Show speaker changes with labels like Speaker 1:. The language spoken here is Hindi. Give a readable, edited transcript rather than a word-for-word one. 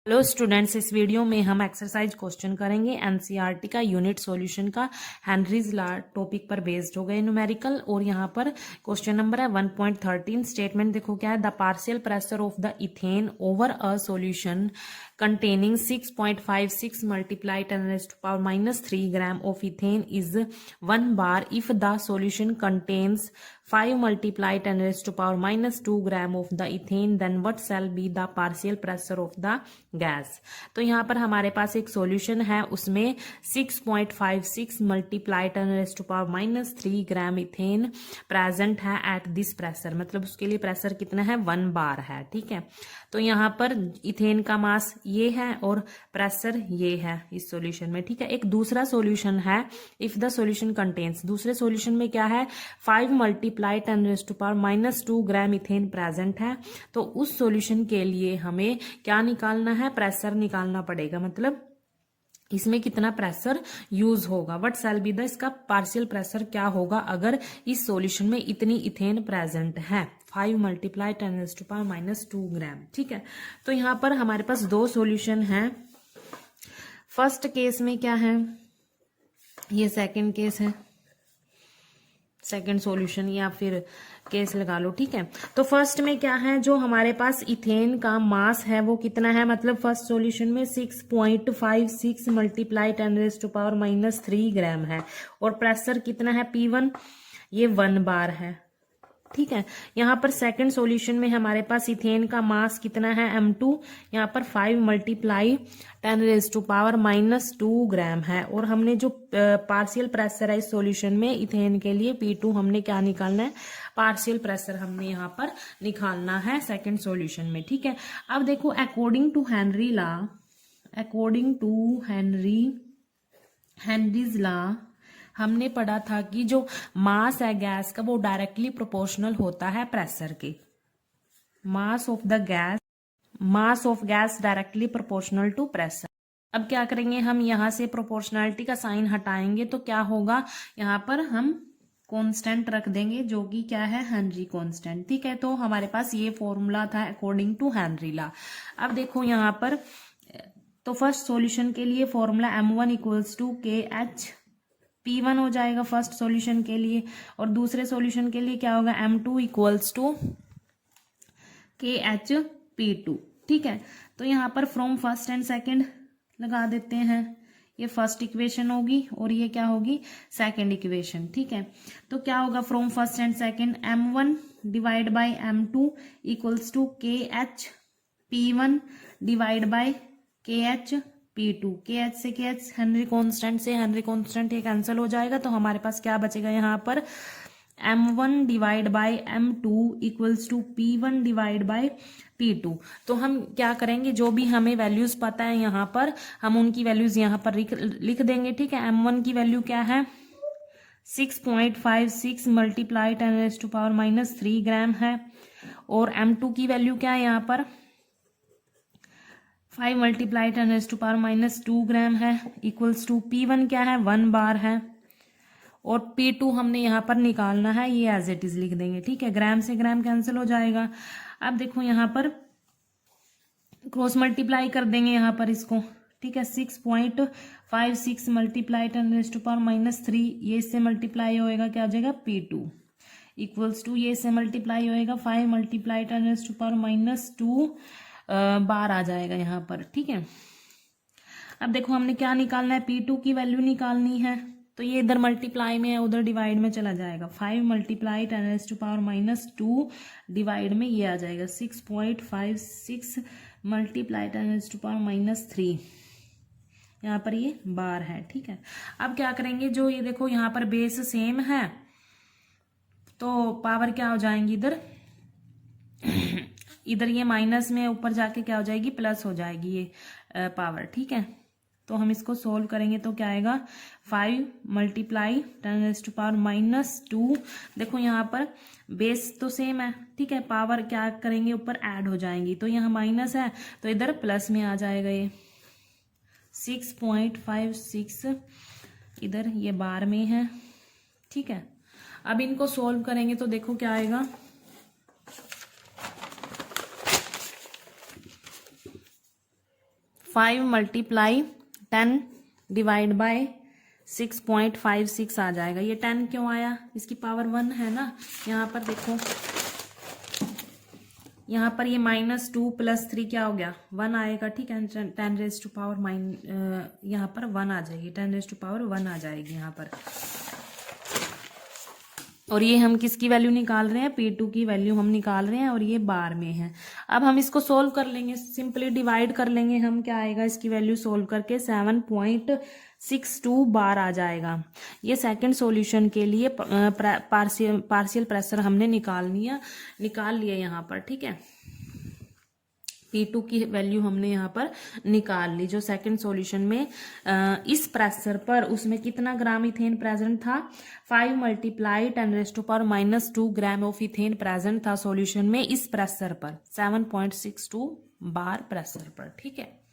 Speaker 1: हेलो स्टूडेंट्स, इस वीडियो में हम एक्सरसाइज क्वेश्चन करेंगे एनसीईआरटी का यूनिट सॉल्यूशन का हेनरीज लॉ टॉपिक पर बेस्ड हो गए न्यूमेरिकल। और यहाँ पर क्वेश्चन नंबर है 1.13। स्टेटमेंट देखो क्या है, the partial pressure of the ethane over a solution containing 6.56 multiplied 10 raised to power minus 3 gram of ethane is 1 bar if the solution contains 5 multiplied 10 raised to power minus 2 gram of the ethane, then what shall be the partial pressure of the gas। तो यहाँ पर हमारे पास एक सॉल्यूशन है, उसमें 6.56 multiply 10 raise to power minus 3 gram ethane present है एट दिस प्रेशर, मतलब उसके लिए प्रेशर कितना है, 1 बार है। ठीक है, तो यहाँ पर इथेन का मास ये है और प्रेशर ये है इस सॉल्यूशन में। ठीक है, एक दूसरा सॉल्यूशन है, इफ द सॉल्यूशन कंटेन्स, दूसरे सॉल्यूशन में क्या है, 5 multiply 10 raise to power minus 2 gram ethane present है। तो उस सॉल्यूशन के लिए हमें क्या निकालना है, प्रेशर निकालना पड़ेगा, मतलब इसमें कितना प्रेशर यूज होगा, व्हाट शैल बी द, इसका पार्शियल प्रेशर क्या होगा अगर इस सॉल्यूशन में इतनी इथेन प्रेजेंट है, 5 multiply 10 raise to power minus 2 gram. ठीक है, तो यहाँ पर हमारे पास दो सॉल्यूशन हैं। फर्स्ट केस में क्या है, ये सेकंड केस है, सेकंड सॉल्यूशन या फिर केस लगा लो। ठीक है, तो फर्स्ट में क्या है, जो हमारे पास इथेन का मास है वो कितना है, मतलब फर्स्ट सॉल्यूशन में 6.56 multiply 10 raise to power minus 3 gram है और प्रेशर कितना है, P1, ये 1 बार है। ठीक है, यहाँ पर सेकंड सॉल्यूशन में हमारे पास इथेन का मास कितना है, M2, यहाँ पर 5 multiply 10 raise to power minus 2 gram है। और हमने जो पार्शियल प्रेशर है इस सॉल्यूशन में इथेन के लिए, P2, हमने क्या निकालना है, पार्शियल प्रेशर हमने यहाँ पर निकालना है सेकंड सॉल्यूशन में। ठीक है, अब देखो according to Henry law, according to Henry's law हमने पढ़ा था कि जो मास है गैस का वो डायरेक्टली प्रोपोर्शनल होता है प्रेशर के। Mass of gas directly proportional to pressure. अब क्या करेंगे, हम यहां से प्रोपोर्शनैलिटी का साइन हटाएंगे तो क्या होगा, यहां पर हम कांस्टेंट रख देंगे जो कि क्या है, हेनरी कांस्टेंट। ठीक है, तो हमारे पास ये फॉर्मूला था अकॉर्डिंग टू हेनरी लॉ। अब देखो यहां पर, तो फर्स्ट सॉल्यूशन के लिए formula M1 equals to KH P1 हो जाएगा फर्स्ट सॉल्यूशन के लिए, और दूसरे सॉल्यूशन के लिए क्या होगा, M2 equals to KH P2। ठीक है, तो यहाँ पर फ्रॉम फर्स्ट एंड सेकंड लगा देते हैं, ये फर्स्ट इक्वेशन होगी और ये क्या होगी, सेकंड इक्वेशन। ठीक है, तो क्या होगा, from first and second, M1 divide by M2 equals to KH P1 divide by KH P2। KH से KH, हेनरी कांस्टेंट से हेनरी कांस्टेंट ये कैंसिल हो जाएगा, तो हमारे पास क्या बचेगा यहाँ पर, M1 divide by M2 equals to P1 divide by P2। तो हम क्या करेंगे, जो भी हमें वैल्यूज पता है यहाँ पर हम उनकी वैल्यूज यहाँ पर लिख देंगे। ठीक है, M1 की वैल्यू क्या है, 6.56 multiply 10 raise to power minus 3 gram है, और M2 की वैल्यू क्या है, यहाँ पर 5 multiply 10 raise to power minus 2 gram है, इक्वल्स टू P1 क्या है, 1 बार है, और P2 हमने यहाँ पर निकालना है, ये एज इट इज लिख देंगे। ठीक है, ग्राम से ग्राम कैंसिल हो जाएगा। अब देखो यहाँ पर क्रॉस मल्टीप्लाई कर देंगे यहाँ पर इसको। ठीक है, 6.56 multiply 10 raise to power minus 3, ये इससे मल्टीप्लाई होएगा, क्या हो जाएगा, P2 इक्वल्स टू, ये इससे मल्टीप्लाई होएगा 5 multiply 10 raise to power minus 2 बार आ जाएगा यहाँ पर। ठीक है, अब देखो हमने क्या निकालना है, P2 की वैल्यू निकालनी है, तो ये इधर मल्टीप्लाई में है, उधर डिवाइड में चला जाएगा, 5 multiply 10 raise to power minus 2 divide में ये आ जाएगा 6.56 multiply 10 raise to power minus 3, यहाँ पर ये बार है। ठीक है, अब क्या करेंगे, जो ये देखो यहाँ पर बेस सेम है तो पावर क्या हो जाएंगी, इधर ये माइनस में, ऊपर जाके क्या हो जाएगी, प्लस हो जाएगी ये पावर। ठीक है, तो हम इसको सोल्व करेंगे तो क्या आएगा, 5 multiply 10 raise to power minus 2, देखो यहाँ पर बेस तो सेम है। ठीक है, पावर क्या करेंगे, ऊपर ऐड हो जाएंगी, तो यहाँ माइनस है तो इधर प्लस में आ जाएगा, ये 6.56 इधर ये बार में है। ठीक है, अब इनको सोल्व करेंगे तो देखो क्या आएगा, 5 मल्टीप्लाई 10 डिवाइड बाय 6.56 आ जाएगा। ये 10 क्यों आया, इसकी पावर 1 है ना। यहाँ पर देखो, यहाँ पर ये -2 + 3 क्या हो गया, 1 आएगा, ठीक है। 10 रेज टू पावर यहाँ पर 1 आ जाएगी, 10 रेज टू पावर 1 आ जाएगी यहाँ पर। और ये हम किसकी वैल्यू निकाल रहे हैं, P2 की वैल्यू हम निकाल रहे हैं, और ये बार में है। अब हम इसको सोल्व कर लेंगे, सिंपली डिवाइड कर लेंगे हम, क्या आएगा इसकी वैल्यू सोल्व करके 7.62 बार आ जाएगा। ये सेकंड सॉल्यूशन के लिए पार्शियल प्रेशर हमने निकाल लिया यहाँ पर, ठीक है। P2 की वैल्यू हमने यहाँ पर निकाल ली, जो सेकंड सॉल्यूशन में इस प्रेशर पर उसमें कितना ग्राम इथेन प्रेजेंट था, 5 multiply 10⁻⁻2 gram of ethane present था सॉल्यूशन में इस प्रेशर पर, 7.62 बार प्रेशर पर, ठीक है।